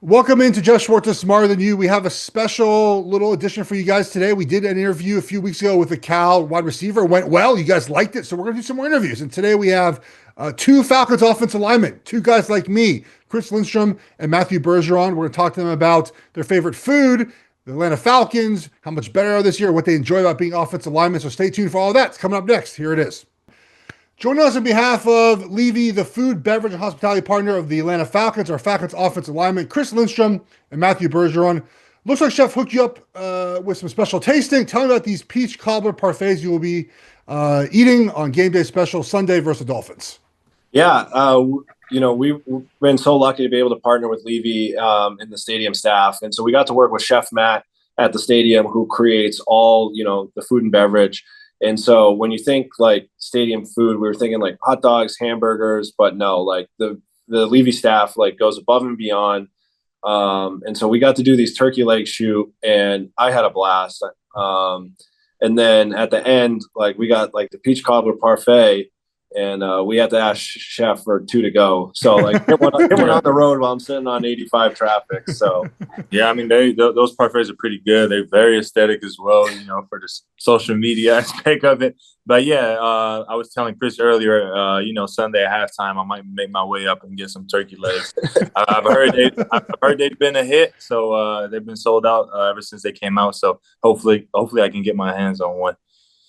Welcome into Geoff Schwartz, Smarter Than You. We have a special little edition for you guys today. We did an interview a few weeks ago with the Cal wide receiver. It went well. You guys liked it. So we're going to do some more interviews. And today we have two Falcons offensive linemen, two guys like me, Chris Lindstrom and Matthew Bergeron. We're going to talk to them about their favorite food, the Atlanta Falcons, how much better are this year, what they enjoy about being offensive linemen. So stay tuned for all of that. It's coming up next. Here it is. Joining us on behalf of Levy, the food, beverage, and hospitality partner of the Atlanta Falcons, our Falcons offensive linemen, Chris Lindstrom and Matthew Bergeron. Looks like Chef hooked you up with some special tasting. Tell me about these peach cobbler parfaits you will be eating on game day special Sunday versus the Dolphins. Yeah, we've been so lucky to be able to partner with Levy and the stadium staff. And so we got to work with Chef Matt at the stadium, who creates all, the food and beverage. And so when you think like stadium food, we were thinking like hot dogs, hamburgers, but no, like the Levy staff like goes above and beyond. And so we got to do these turkey leg shoot, and I had a blast. And then at the end, like we got like the peach cobbler parfait, and we had to ask Chef for two to go. So like it went on the road while I'm sitting on 85 traffic. So yeah, I mean those parfaits are pretty good. They're very aesthetic as well, for the social media aspect of it. But yeah, I was telling Chris earlier, Sunday at halftime, I might make my way up and get some turkey legs. I've heard they've been a hit, so they've been sold out ever since they came out. So hopefully I can get my hands on one.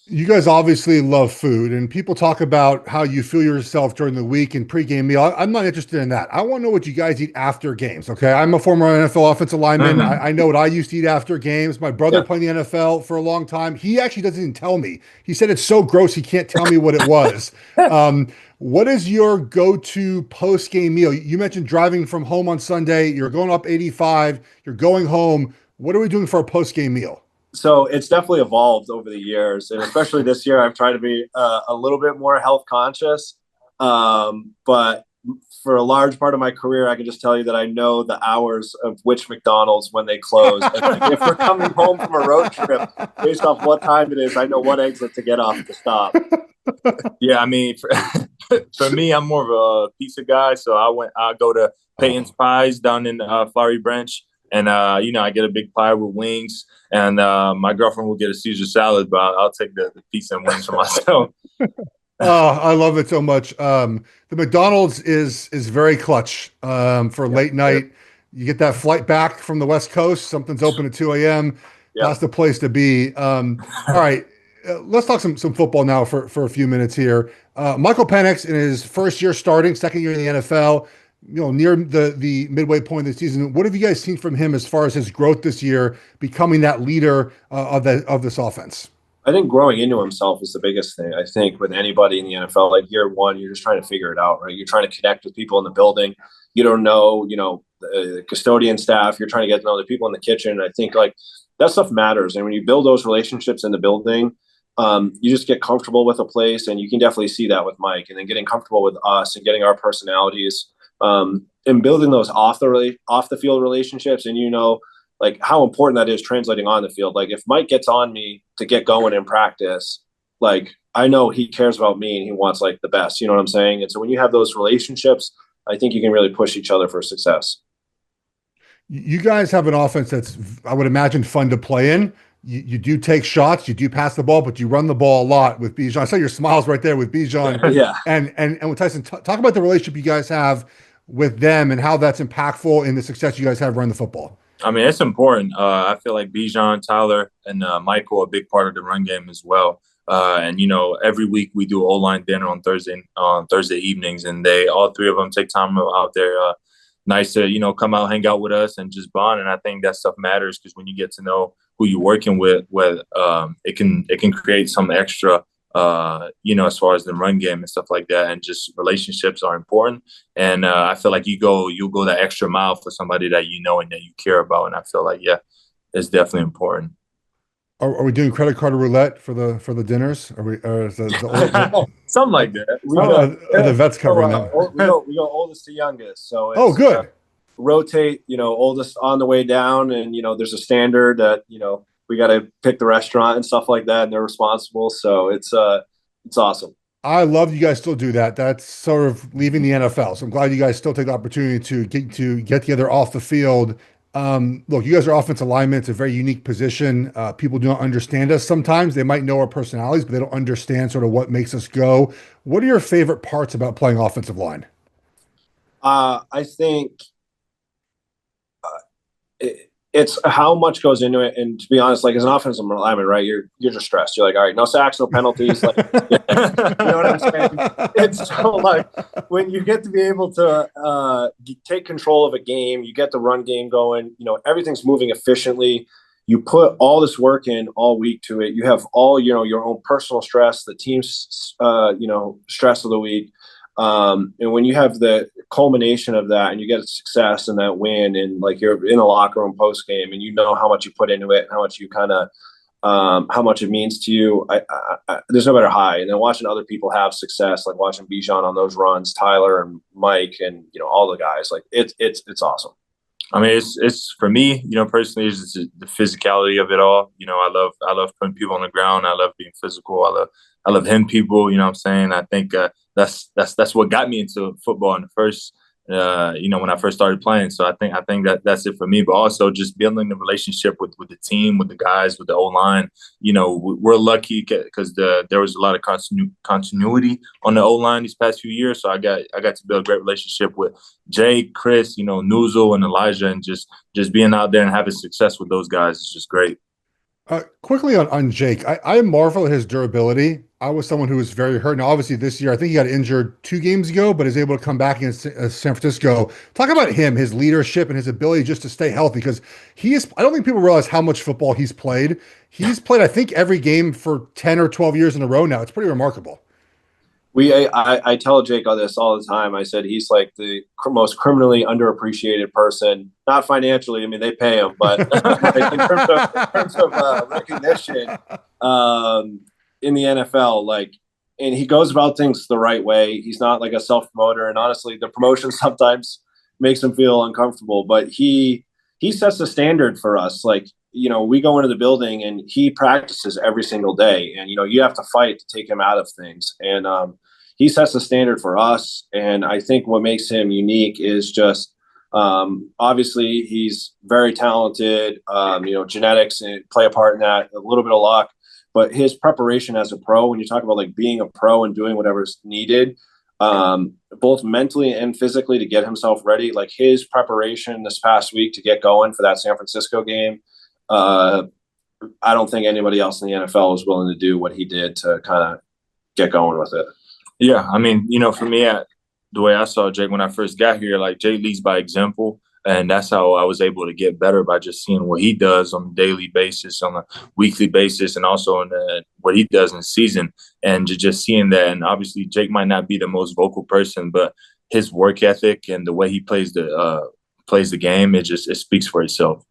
You guys obviously love food, and people talk about how you feel yourself during the week and pregame meal. I'm not interested in that. I want to know what you guys eat after games. Okay. I'm a former NFL offensive lineman. I know what I used to eat after games. My brother played in the NFL for a long time. He actually doesn't even tell me. He said it's so gross he can't tell me what it was. What is your go-to post-game meal? You mentioned driving from home on Sunday. You're going up 85. You're going home. What are we doing for a post-game meal? So it's definitely evolved over the years, and especially this year, I've tried to be a little bit more health conscious. But for a large part of my career, I can just tell you that I know the hours of which McDonald's when they close. And if we're coming home from a road trip, based off what time it is, I know what exit to get off to stop. Yeah, I mean, for me, I'm more of a pizza guy, so I go to Peyton's Pies down in Flowery Branch. And, I get a big pie with wings, and my girlfriend will get a Caesar salad, but I'll take the pizza and wings for myself. Oh, I love it so much. The McDonald's is very clutch for late night. You get that flight back from the West Coast. Something's open at 2 a.m. That's the place to be. All right. Let's talk some football now for a few minutes here. Michael Penix in his first year starting, second year in the NFL, near the midway point of the season. What have you guys seen from him as far as his growth this year, becoming that leader of this offense? I think growing into himself is the biggest thing. I think with anybody in the NFL, like year one, you're just trying to figure it out, right? You're trying to connect with people in the building. You don't know, the custodian staff. You're trying to get to know the people in the kitchen. I think like that stuff matters. And when you build those relationships in the building, you just get comfortable with a place, and you can definitely see that with Mike. And then getting comfortable with us and getting our personalities. And building those off the field relationships, and like how important that is translating on the field. Like if Mike gets on me to get going in practice, like I know he cares about me and he wants like the best, you know what I'm saying? And so when you have those relationships, I think you can really push each other for success. You guys have an offense that's, I would imagine, fun to play in. You do take shots, you do pass the ball, but you run the ball a lot with Bijan. I saw your smiles right there with Bijan. Yeah. And with Tyson, talk about the relationship you guys have with them and how that's impactful in the success you guys have running the football. I mean, it's important. I feel like Bijan, Tyler, and Michael are a big part of the run game as well. And every week we do O-line dinner on Thursday evenings, and all three of them take time out there. Nice to come out, hang out with us, and just bond. And I think that stuff matters, because when you get to know who you're working with, it can create some extra, as far as the run game and stuff like that. And just relationships are important. And I feel like you'll go that extra mile for somebody that you know and that you care about. And I feel like, it's definitely important. Are we doing credit card roulette for the dinners? Are we? Is the old, something like that? The vets covering that. We go oldest to youngest. So good. Rotate, oldest on the way down, and there's a standard that we got to pick the restaurant and stuff like that, and they're responsible. So it's awesome. I love you guys still do that. That's sort of leaving the NFL. So I'm glad you guys still take the opportunity to get together off the field. Look, you guys are offensive linemen. It's a very unique position. People do not understand us sometimes. They might know our personalities, but they don't understand sort of what makes us go. What are your favorite parts about playing offensive line? I think it's how much goes into it. And to be honest, like as an offensive lineman, right, you're just stressed. You're like, all right, no sacks, no penalties. Like, you know what I'm saying? It's so like when you get to be able to take control of a game, you get the run game going, everything's moving efficiently. You put all this work in all week to it. You have all, your own personal stress, the team's, stress of the week. And when you have the culmination of that and you get a success and that win and like you're in a locker room post game and you know how much you put into it and how much you kind of how much it means to you, there's no better high. And then watching other people have success, like watching Bijan on those runs, Tyler and Mike and all the guys, like it's awesome. I mean, it's for me, personally, it's just the physicality of it all. I love putting people on the ground. I love being physical. I love hitting people. You know what I'm saying? I think that's what got me into football in the first, when I first started playing. So I think that's it for me. But also just building the relationship with the team, with the guys, with the O-line. We're lucky because there was a lot of continuity on the O-line these past few years. So I got to build a great relationship with Jake, Chris, Nuzul, and Elijah, and just being out there and having success with those guys is just great. Quickly on Jake, I marvel at his durability. I was someone who was very hurt. Now, obviously, this year, I think he got injured 2 games ago, but is able to come back against San Francisco. Talk about him, his leadership, and his ability just to stay healthy, because I don't think people realize how much football he's played. He's played, I think, every game for 10 or 12 years in a row now. It's pretty remarkable. I tell Jake all this all the time. I said he's like the most criminally underappreciated person, not financially. I mean, they pay him, but in terms of recognition in the NFL, like, and he goes about things the right way. He's not like a self-promoter, and honestly, the promotion sometimes makes him feel uncomfortable. But he sets the standard for us. Like, we go into the building and he practices every single day, and you have to fight to take him out of things. And he sets the standard for us. And I think what makes him unique is just obviously he's very talented. Genetics and play a part in that, a little bit of luck. But his preparation as a pro, when you talk about like being a pro and doing whatever's needed, both mentally and physically to get himself ready, like his preparation this past week to get going for that San Francisco game, I don't think anybody else in the NFL is willing to do what he did to kind of get going with it. Yeah, I mean, for me, the way I saw Jake when I first got here, like Jake leads by example. And that's how I was able to get better, by just seeing what he does on a daily basis, on a weekly basis, and also in what he does in the season, and just seeing that. And obviously, Jake might not be the most vocal person, but his work ethic and the way he plays the game, it speaks for itself.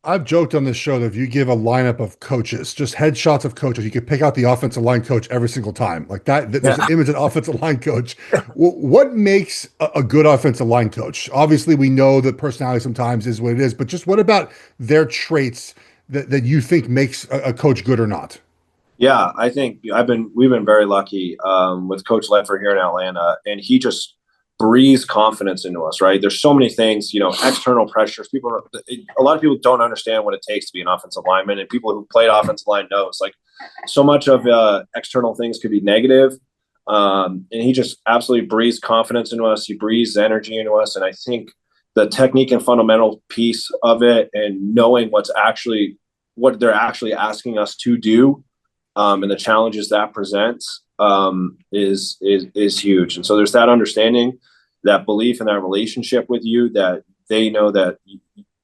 I've joked on this show that if you give a lineup of coaches, just headshots of coaches, you could pick out the offensive line coach every single time. Like that, there's an image of offensive line coach. What makes a good offensive line coach? Obviously, we know that personality sometimes is what it is, but just what about their traits that you think makes a coach good or not? Yeah, I think we've been very lucky with Coach Leffer here in Atlanta, and he just breathes confidence into us, right? There's so many things, external pressures. A lot of people don't understand what it takes to be an offensive lineman, and people who played offensive line knows, like, so much of external things could be negative. And he just absolutely breathes confidence into us. He breathes energy into us. And I think the technique and fundamental piece of it, and knowing what they're actually asking us to do, and the challenges that presents, is huge. And so there's that understanding, that belief, and that relationship with you, that they know that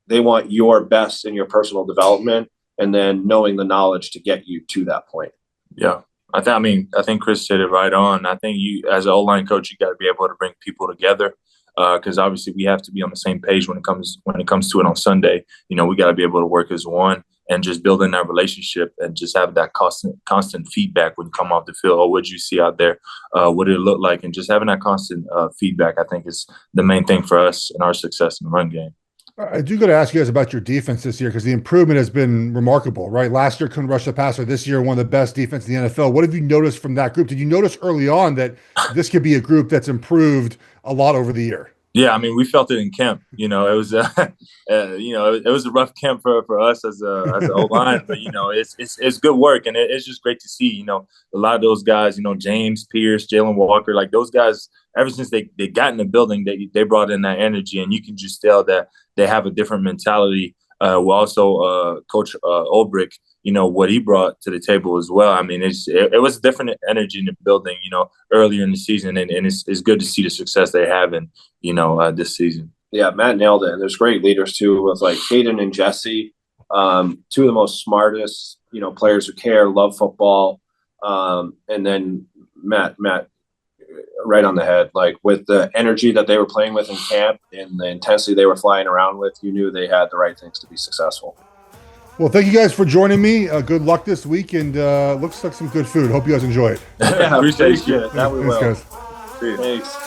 they want your best in your personal development, and then knowing the knowledge to get you to that point. Yeah. I think Chris said it right on. I think you, as an O-line coach, you got to be able to bring people together, because obviously we have to be on the same page when it comes to it on Sunday. We got to be able to work as one, and just building that relationship, and just have that constant feedback when you come off the field. Oh, what did you see out there? What did it look like? And just having that constant feedback, I think, is the main thing for us and our success in the run game. I do got to ask you guys about your defense this year because the improvement has been remarkable, right? Last year couldn't rush the passer. This year, one of the best defense in the NFL. What have you noticed from that group? Did you notice early on that this could be a group that's improved a lot over the year? Yeah, I mean, we felt it in camp. It was, it was a rough camp for us as an O line, but it's good work, and it's just great to see. A lot of those guys, James Pierce, Jalen Walker, like those guys. Ever since they got in the building, they brought in that energy, and you can just tell that they have a different mentality. We also Coach Ulbrich, what he brought to the table as well. I mean, it was a different energy in the building, earlier in the season, and it's good to see the success they have in, this season. Yeah, Matt nailed it. And there's great leaders too, with like Hayden and Jesse, two of the most smartest, players who care, love football, and then Matt. Right on the head, like with the energy that they were playing with in camp and the intensity they were flying around with, you knew they had the right things to be successful. Well, thank you guys for joining me. Good luck this week, and looks like some good food. Hope you guys enjoy it. Yeah, appreciate it. That we will. Thanks, guys. Thanks.